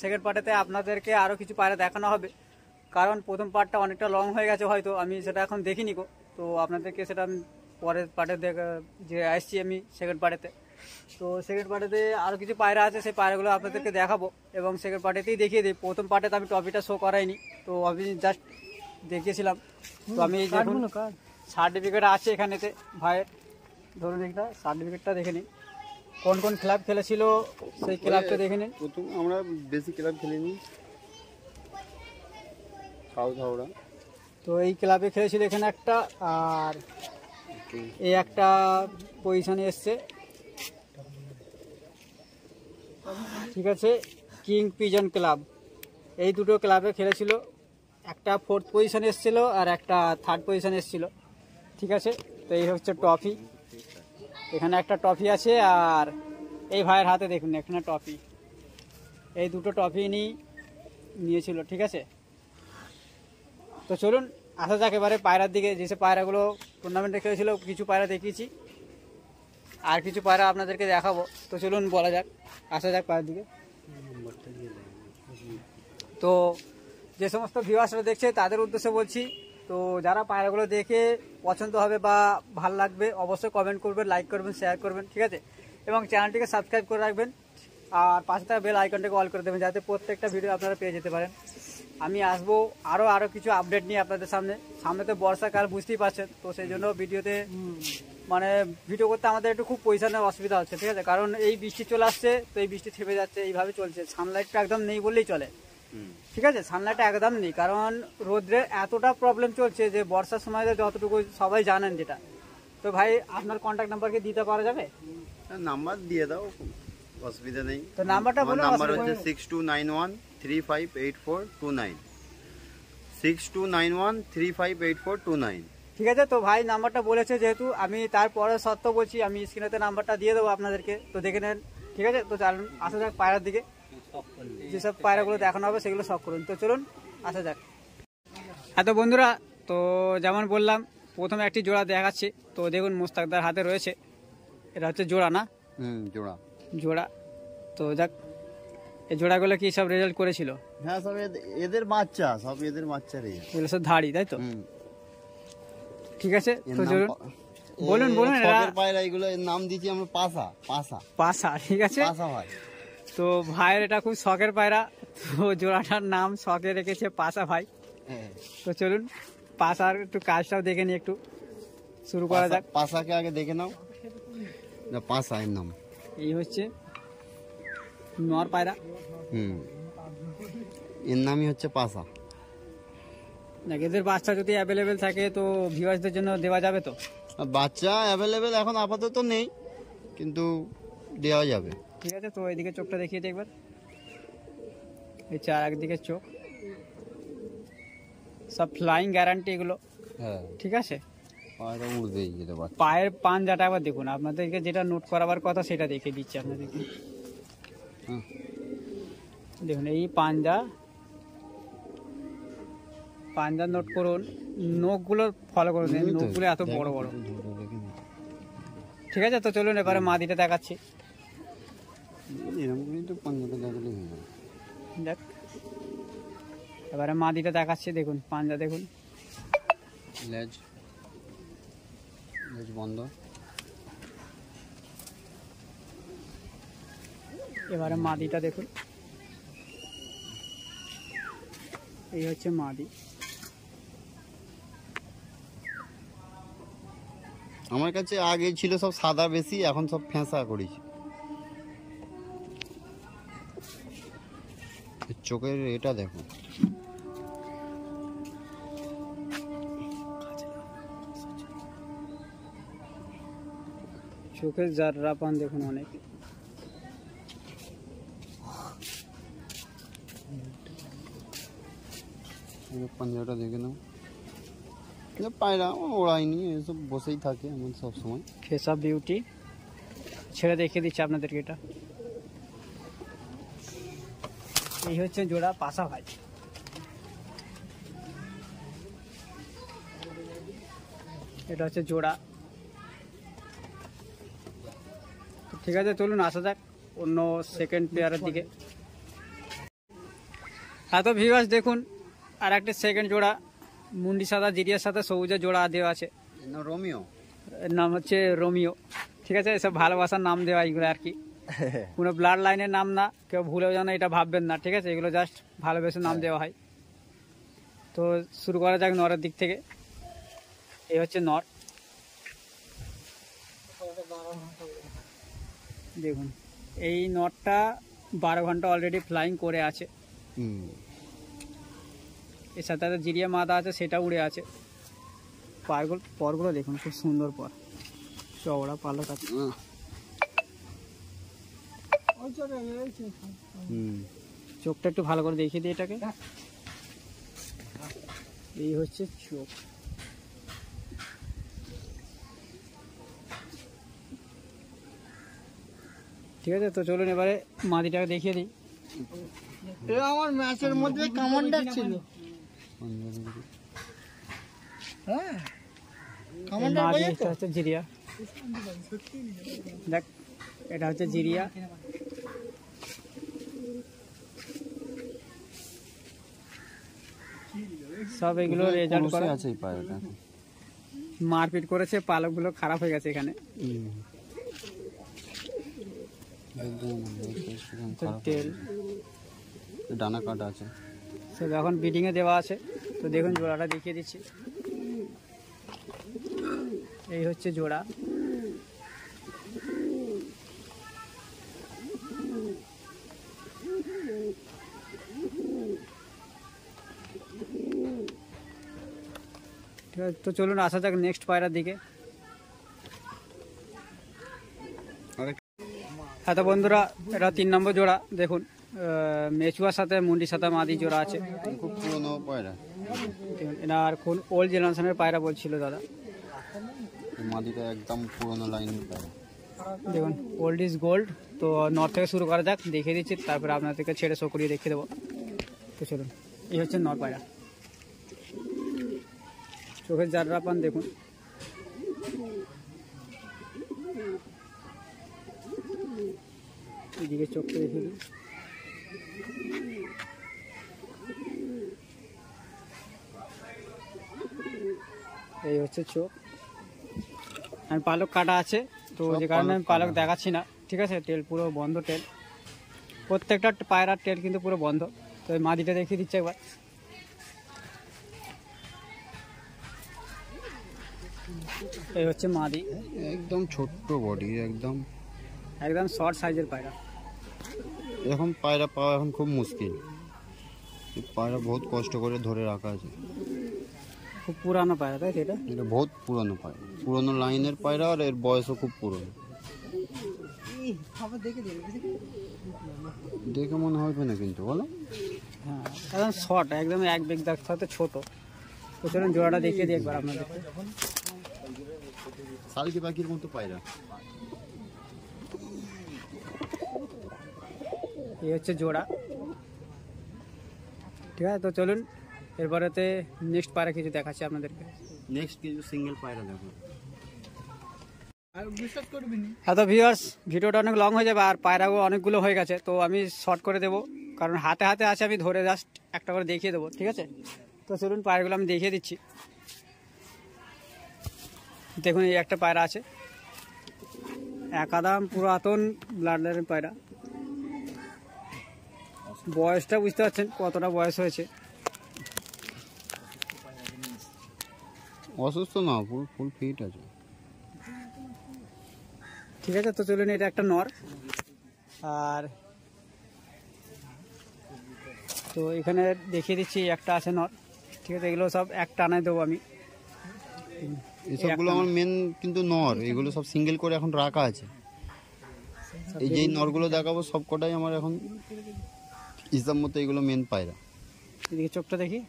Second পার্টেতে আপনাদেরকে আরও কিছু পায়রা দেখানো হবে, কারণ প্রথম পার্টটা অনেকটা লং হয়ে গেছে, হয়তো আমি সেটা এখন দেখিনি গো। তো আপনাদেরকে সেটা আমি পরের পার্টে যে আসছি আমি সেকেন্ড পার্টেতে। তো সেকেন্ড পার্টেতে আরও কিছু পায়রা আছে, সেই পায়রাগুলো আপনাদেরকে দেখাবো এবং সেকেন্ড পার্টেতেই দেখিয়ে দিই। প্রথম পার্টেতে আমি টপিটা শো করাইনি, তো আমি জাস্ট দেখিয়েছিলাম। তো আমি দেখুন সার্টিফিকেট আছে এখানেতে ভাইয়ের, ধরুন একটা সার্টিফিকেটটা দেখে নিন। কোন কোন ক্লাব খেলেছিল সেই ক্লাবটা দেখে নিন। প্রথম আমরা বেশি ক্লাব খেলিনি, সাউথ হাওড়া। তো এই ক্লাবে খেলেছিল এখানে একটা, আর এই একটা পজিশনে এসছে, ঠিক আছে। কিং পিজন ক্লাব, এই দুটো ক্লাবে খেলেছিল। একটা 4th পজিশনে এসেছিল আর একটা 3rd পজিশনে এসেছিল, ঠিক আছে। তো এই হচ্ছে ট্রফি, এখানে একটা ট্রফি আছে, আর এই ভাইয়ের হাতে দেখুন এখানে ট্রফি। এই দুটো ট্রফি নিয়েছিল, ঠিক আছে। তো চলুন আসা যাক এবারে পায়রার দিকে। যেসব পায়রাগুলো টুর্নামেন্টে খেলেছিল কিছু পায়রা দেখিয়েছি, আর কিছু পায়রা আপনাদেরকে দেখাবো। তো চলুন বলা যাক, আসা যাক পায়রার দিকে। তো যে সমস্ত ভিউয়ার্সরা দেখছে তাদের উদ্দেশ্যে বলছি, তো যারা পায়রাগুলো দেখে পছন্দ হবে বা ভালো লাগবে অবশ্যই কমেন্ট করবেন, লাইক করবেন, শেয়ার করবেন, ঠিক আছে। এবং চ্যানেলটিকে সাবস্ক্রাইব করে রাখবেন, আর পাশে থাকা বেল আইকনটাকে অল করে দেবেন, যাতে প্রত্যেকটা ভিডিও আপনারা পেয়ে যেতে পারেন। আমি আসবো আরও কিছু আপডেট নিয়ে আপনাদের সামনে তো বর্ষাকাল বুঝতেই পারছেন। তো সেই জন্য ভিডিওতে মানে ভিডিও করতে আমাদের একটু খুব পয়সার অসুবিধা হচ্ছে, ঠিক আছে। কারণ এই বৃষ্টি চলে আসছে, তো এই বৃষ্টি থেমে যাচ্ছে, এইভাবে চলছে। সানলাইটটা একদম নেই বললেই চলে, ঠিক আছে। সানলাইটটা একদম নেই, কারণ রোদ্রের এতটা প্রবলেম চলছে যে বর্ষার সময় যতটুকু সবাই জানেন যেটা। তো ভাই আপনার কন্ট্যাক্ট নাম্বার কি দিতে পারা যাবে? নাম্বার দিয়ে দাও, অসুবিধা নেই। তো নাম্বারটা বলুন। নাম্বার হচ্ছে 6291358429, 6291358429, ঠিক আছে। তো ভাই নাম্বারটা বলেছে যেহেতু, আমি তারপরে সত্য বলছি, আমি স্ক্রিনেতে নাম্বারটা দিয়ে দেবো আপনাদেরকে, তো দেখে নেন, ঠিক আছে। তো চলুন আসা যাক পায়রার দিকে, যেসব পায়রাগুলো দেখানো হবে সেগুলো শখ করুন। তো চলুন আসা যাক। হ্যাঁ তো বন্ধুরা, তো যেমন বললাম প্রথমে একটি জোড়া দেখাচ্ছি। তো দেখুন মোস্তাকদার হাতে রয়েছে, এটা হচ্ছে জোড়া না? জোড়া। তো যাক, এই জোড়াগুলো কি সব রেজাল্ট করেছিল? হ্যাঁ সব এদের বাচ্চা, সব এদের বাচ্চা রে, এগুলো সব ধাড়ি, তাই তো? ঠিক আছে। তো চলুন বলুন পায়রা এগুলো নাম দিয়েছি আমরা পাসা। পাসা পাসা, ঠিক আছে। পাসা ভাই। তো ভাইয়ের এটা খুব শখের পায়রা, তো জোড়াটার নাম শখে রেখেছে পাসা ভাই। তো চলুন পাসার একটু কাজটাও দেখে নিই, একটু শুরু করা যাক। পাসাকে আগে দেখে নাও, পাসা এর নাম। এই হচ্ছে নর পায়রা, এর নামই হচ্ছে পাসা। দেখ এদের বাচ্চা যদি অ্যাভেলেবেল থাকে তো ভিউয়ার্সদের জন্য দেওয়া যাবে তো? বাচ্চা অ্যাভেলেবেল এখন আপাতত নেই, কিন্তু দেওয়া যাবে, ঠিক আছে। তো এইদিকে চোখটা দেখিয়ে দিই একবার, এই চার একদিকে চোখ, সব ফ্লাইং গ্যারান্টি এগুলো, ঠিক আছে। পায়রা উড়বেই যেতে পারে। পায়ের পাঞ্জাটা একবার দেখুন, আপনাদেরকে যেটা নোট করাবার কথা সেটা দেখে দিচ্ছি আপনাদেরকে। হ্যাঁ দেখুন এই পাঞ্জা নোট করুন, নখগুলো ফলো করে দিন, নখগুলো এত বড় বড়। ঠিক আছে, তো চলুন এবারে মাদিটা দেখাচ্ছি। এরকম তো পাঞ্জাটা দেখালে হয়ে যাবে। দেখ এবারে মাদিটা দেখাচ্ছি, দেখুন পাঞ্জা দেখুন, লেজ বন্ধ। এবারে মাদিটা দেখুন, এই হচ্ছে মাদি। আমার কাছে আগে ছিল সব সাদা বেশি, এখন সব ফেঁসা করেছি। চোখের এটা দেখো, চোখের জাররা পান দেখুন অনেক। পাঞ্জাটা দেখে নাও। পায়রা ওড়াইনি, এসব বসেই থাকে এমন সবসময়। ফেস অফ বিউটি ছেড়ে দেখিয়ে দিচ্ছি আপনাদেরকে। এটা এই হচ্ছে জোড়া পাশা ভাই। এটা হচ্ছে জোড়া। ঠিক আছে, চলুন আসা যাক অন্য সেকেন্ড পেয়ারের দিকে। হ্যাঁ তো ভিউয়ার্স দেখুন, আর একটা সেকেন্ড জোড়া মুন্ডি সাদা জিরিয়ার সাথে সবুজের জোড়া দেওয়া আছে। রোমিও, এর নাম হচ্ছে রোমিও। ঠিক আছে, এসব ভালোবাসার নাম দেওয়া এগুলো আর কি, কোনো ব্লাড লাইনের নাম না, কেউ ভুলেও যেন এটা ভাববেন না। ঠিক আছে, এগুলো জাস্ট ভালোবেসে নাম দেওয়া হয়। তো শুরু করা যাক নরের দিক থেকে। এই হচ্ছে নর, দেখুন এই নটটা 12 ঘন্টা অলরেডি ফ্লাইং করে আছে। এর সাথে জিরিয়া মাদা আছে, সেটা উড়ে আছে। পরগুলো দেখুন, খুব সুন্দর পর, চওড়া পালক আছে। চোখটা একটু ভালো করে দেখিয়ে দিই এটাকে। এই হচ্ছে চোখ। ঠিক আছে, তো চলুন এবারে মাদিটাকে দেখিয়ে দিই। আমার ম্যাচের মধ্যে কমান্ডার ছিল। হ্যাঁ, মাদি এটা হচ্ছে জিরিয়া। দেখ এটা হচ্ছে জিরিয়া। সব এগুলো রেজাল্ট করা আছে। এই পায়রাটা মারপিট করেছে, পালকগুলো খারাপ হয়ে গেছে এখানে। তেল ডানা কাটা আছে, সব এখন বিডিংয়ে দেওয়া আছে। তো দেখুন জোড়াটা দেখিয়ে দিচ্ছি। এই হচ্ছে জোড়া। ঠিক আছে, তো চলুন আসা যাক নেক্সট পায়রার দিকে। হ্যাঁ তো বন্ধুরা, এটা 3 নম্বর জোড়া। দেখুন মেচুয়ার সাথে মুন্ডির সাথে মাদি জোড়া আছে। খুব পুরনো পায়রা, দেখুন এনার কোন ওল্ড জেনারেশনের পায়রা বলছিল দাদা। মাদিটা একদম পুরনো লাইনের পায়রা। দেখুন ওল্ড ইজ গোল্ড। তো নর্থ থেকে শুরু করা যাক, দেখিয়ে দিচ্ছি, তারপরে আপনাদেরকে ছেড়ে শো করিয়ে দেখিয়ে দেবো। তো চলুন, এই হচ্ছে নর পায়রা। চোখের জাররা পান দেখুন। এদিকে চোখটা দেখিয়ে দিই। এই হচ্ছে চোখ। আমি পালক কাটা আছে, তো যে কারণে আমি পালক দেখাচ্ছি না। ঠিক আছে, তেল পুরো বন্ধ, তেল প্রত্যেকটা পায়রার তেল কিন্তু পুরো বন্ধ। তো এই মাদিটা দেখিয়ে দিচ্ছে একবার। এই হচ্ছে মাদি, একদম ছোট্ট বডি, একদম শর্ট সাইজের পায়রা। এরকম পায়রা পাওয়া এখন খুব মুশকিল। পায়রা বহুত কষ্ট করে ধরে রাখা আছে। খুব পুরানো পায়রা, তাই এটা? এটা বহুত পুরনো পায়রা, পুরনো লাইনের পায়রা, আর এর বয়সও খুব পুরনো। দেখে মনে হবে না কিন্তু, বলো? হ্যাঁ, একদম শর্ট, একদম এক বেগ দাগ সাথে ছোট। তো চলুন জোড়াটা দেখিয়ে দিই একবার আপনাদের। শালকি পাখির মতো পায়রা। এই হচ্ছে জোড়া। ঠিক আছে, তো চলুন এরপরেতে নেক্সট পায়রা কিছু দেখাচ্ছি আপনাদেরকে। নেক্সট কিছু সিঙ্গেল পায়রা দেখো। আর বিশ্বাস করবি না, হ্যাঁ, তো ভিউয়ার্স ভিডিওটা অনেক লং হয়ে যাবে আর পায়রাগুলো অনেকগুলো হয়ে গেছে, তো আমি শর্ট করে দেবো, কারণ হাতে হাতে আছে, আমি ধরে জাস্ট একটা করে দেখিয়ে দেবো। ঠিক আছে, তো চলুন পায়রাগুলো আমি দেখিয়ে দিচ্ছি। দেখুন এই একটা পায়রা আছে, একাদাম পুরাতন ব্লাড লাইনের পায়রা। বয়সটা বুঝতে পারছেন কতটা বয়স হয়েছে। অসুস্থ না, ফুল ফিট আছে। ঠিক আছে, তো চলুন এটা একটা নর। আর তো এখানে দেখিয়ে দিচ্ছি একটা আছে নর। ঠিক আছে, এগুলো সব এক টানায় দেবো আমি। এসবগুলো আমার মেন কিন্তু নর, এগুলো সব সিঙ্গেল করে এখন রাখা আছে। এই যে নরগুলো দেখাবো সব কটাই আমার এখন হিসাব মতো এগুলো মেন পায়রা। এদিকে চোখটা দেখি,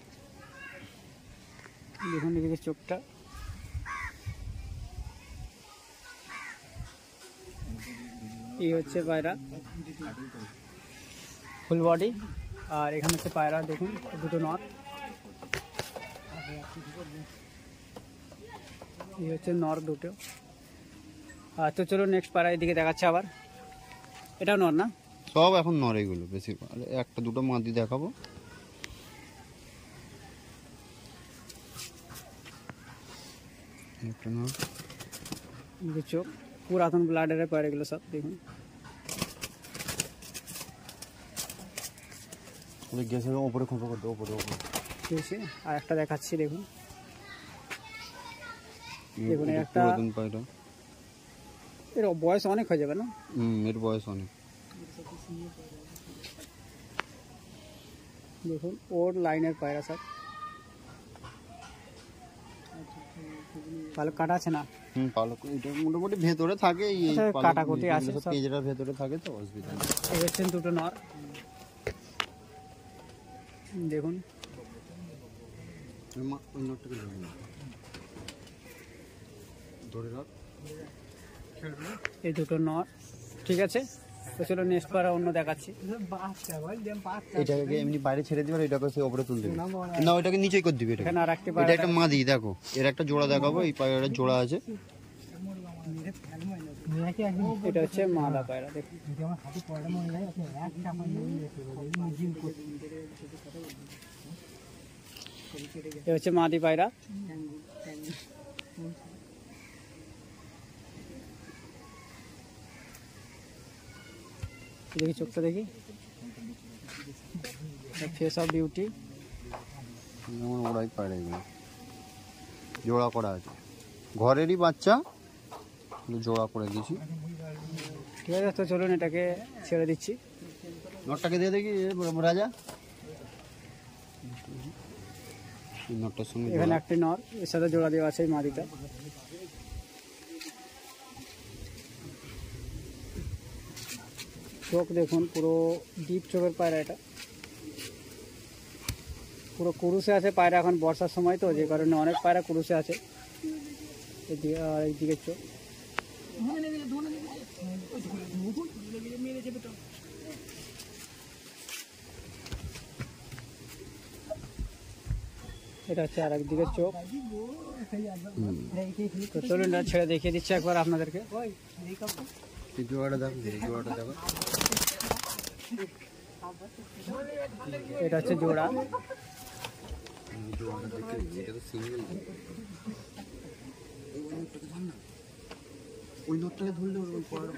দেখুন এদিকে চোখটা। এই হচ্ছে পায়রা ফুল বডি, আর এখানে হচ্ছে পায়রা, দেখুন দুটো নর। এই হচ্ছে নর দুটো। আর তো চলো নেক্সট পায়রা এদিকে দেখাচ্ছে আবার। এটাও নর না? সব এখন নর এগুলো বেশি, একটা দুটো মাদি দেখাবো। একটা নর, চোখ পুরাতন ব্লাডের পায়রা এগুলো সব, দেখুন। গ্যাসের ওপরে খোঁপা করতে ওপরে ওপরে। ঠিক আছে, আর একটা দেখাচ্ছি, দেখুন দেখুন এই একটা পুরাতন পায়রা। এর বয়স অনেক হয়ে যাবে না? এর বয়স অনেক। দেখুন ওর লাইনের পায়রা সব। পালক কাটা আছে না? পালক এটা মোটামুটি ভেতরে থাকে, এই কাটাকুটি আছে সব, কেজরার ভেতরে থাকে, তো অসুবিধা নেই। এই হচ্ছেন দুটো নর, দেখুন। ওই নরটাকে ধরে রাখ। এই দুটো নর। ঠিক আছে, তো চলো নেক্সট পায়রা অন্য দেখাচ্ছি। এটাকে এমনি বাইরে ছেড়ে দিবে, এটাকে সে উপরে তুলে দিবে না, ওইটাকে নিচেই করে দিবে। এখানে আর একটি এটা পায়রা, একটা মাদি, দেখো এর একটা জোড়া দেখাবো। এই পায়রাটার জোড়া আছে, এটা হচ্ছে মাদা পায়রা, দেখুন। এটা হচ্ছে মাদি পায়রা। দেখি চোখটা দেখি, ফেস অফ বিউটি। যেমন ওরাই পায়রা, এগুলো জোড়া করা আছে, ঘরেরই বাচ্চা জোড়া করে দিয়েছি। ঠিক আছে, তো চলুন এটাকে ছেড়ে দিচ্ছি। নটটাকে দিয়ে দেখি রাজা। নটটার সঙ্গে এখানে একটি নর, এর সাথে জোড়া দেওয়া আছে এই মাদিটা। চোখ দেখুন, পুরো ডিপ চোখের পায়রা, এটা পুরো কুরুসে আছে পায়রা। এখন বর্ষার সময় তো, যে কারণে অনেক পায়রা কুরুসে আছে। এদিকে আর একদিকে চোখ। এটা হচ্ছে আর একদিকে চোখ। তো চলুন এটা ছেড়ে দেখিয়ে দিচ্ছি একবার আপনাদেরকে। জোড়াটা দেখো, জোড়াটা দেখো। এটা হচ্ছে জোড়া। ওই নোটটাকে ধরলে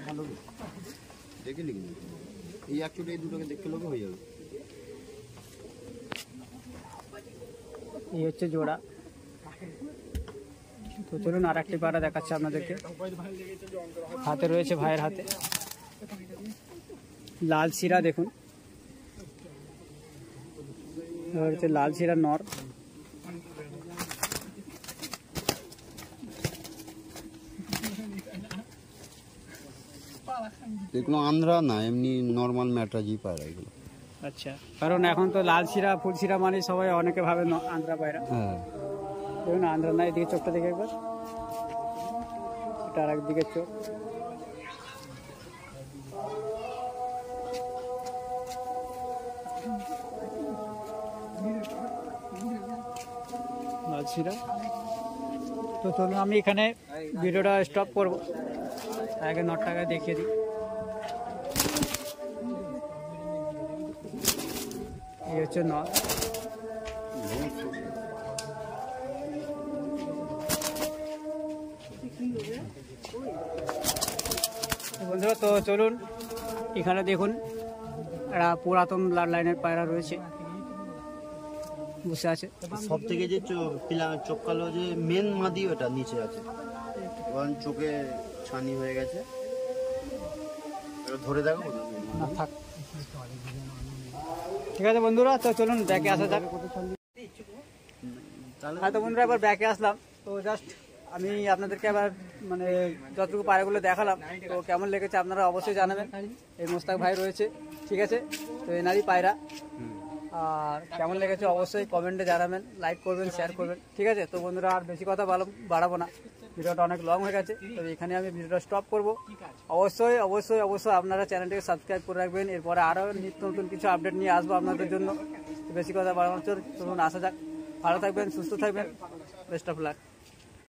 ভালো দেখে লিখি, এই একচুয়ালি এই দুটোকে দেখতে লোকে হয়ে যাবে। এই হচ্ছে জোড়া। তো চলুন আর একটি পায়রা দেখাচ্ছে আপনাদেরকে। হাতে রয়েছে ভাইয়ের হাতে লাল শিরা, দেখুন হচ্ছে লাল শিরা নর। এগুলো আন্ধ্রা না, এমনি নর্মাল ম্যাটরাজি পায়রা এগুলো। আচ্ছা, কারণ এখন তো লাল শিরা ফুল শিরা মানে সবাই অনেকে ভাবে আন্ধ্রা পায়রা। হ্যাঁ, দেখুন আন্ধ্রা না। এদিকে চোখটা দেখে একবার। এটা আর একদিকে চোখ। বাছিরা তো চলুন আমি এখানে ভিডিওটা স্টপ করব, আগে নটটাকে দেখিয়ে দিই। এই হচ্ছে নট। বন্ধুরা তো চলুন এখানে দেখুন একটা পুরাতন ব্লাড লাইনের পায়রা রয়েছে, বসে আছে। সব থেকে যে চোখ কালো যে মেন মাদি ওটা নিচে আছে, এবং চোখে ছানি হয়ে গেছে। ধরে দেখো না থাক, ঠিক আছে বন্ধুরা তো চলুন ব্যাকে আসা যাক। হ্যাঁ তো বন্ধুরা এবার ব্যাকে আসলাম, তো জাস্ট আমি আপনাদেরকে আবার মানে যতটুকু পায়রাগুলো দেখালাম তো কেমন লেগেছে আপনারা অবশ্যই জানাবেন। এই মোস্তাক ভাই রয়েছে, ঠিক আছে, তো এনারই পায়রা। আর কেমন লেগেছে অবশ্যই কমেন্টে জানাবেন, লাইক করবেন, শেয়ার করবেন, ঠিক আছে। তো বন্ধুরা আর বেশি কথা বাড়াবো না, ভিডিওটা অনেক লং হয়ে গেছে, তো এখানে আমি ভিডিওটা স্টপ করব। অবশ্যই অবশ্যই অবশ্যই আপনারা চ্যানেলটিকে সাবস্ক্রাইব করে রাখবেন, এরপরে আরও নিত্য নতুন কিছু আপডেট নিয়ে আসবো আপনাদের জন্য। বেশি কথা বাড়ানোর চলুন আসা যাক। ভালো থাকবেন, সুস্থ থাকবেন, বেস্ট অফ লাক।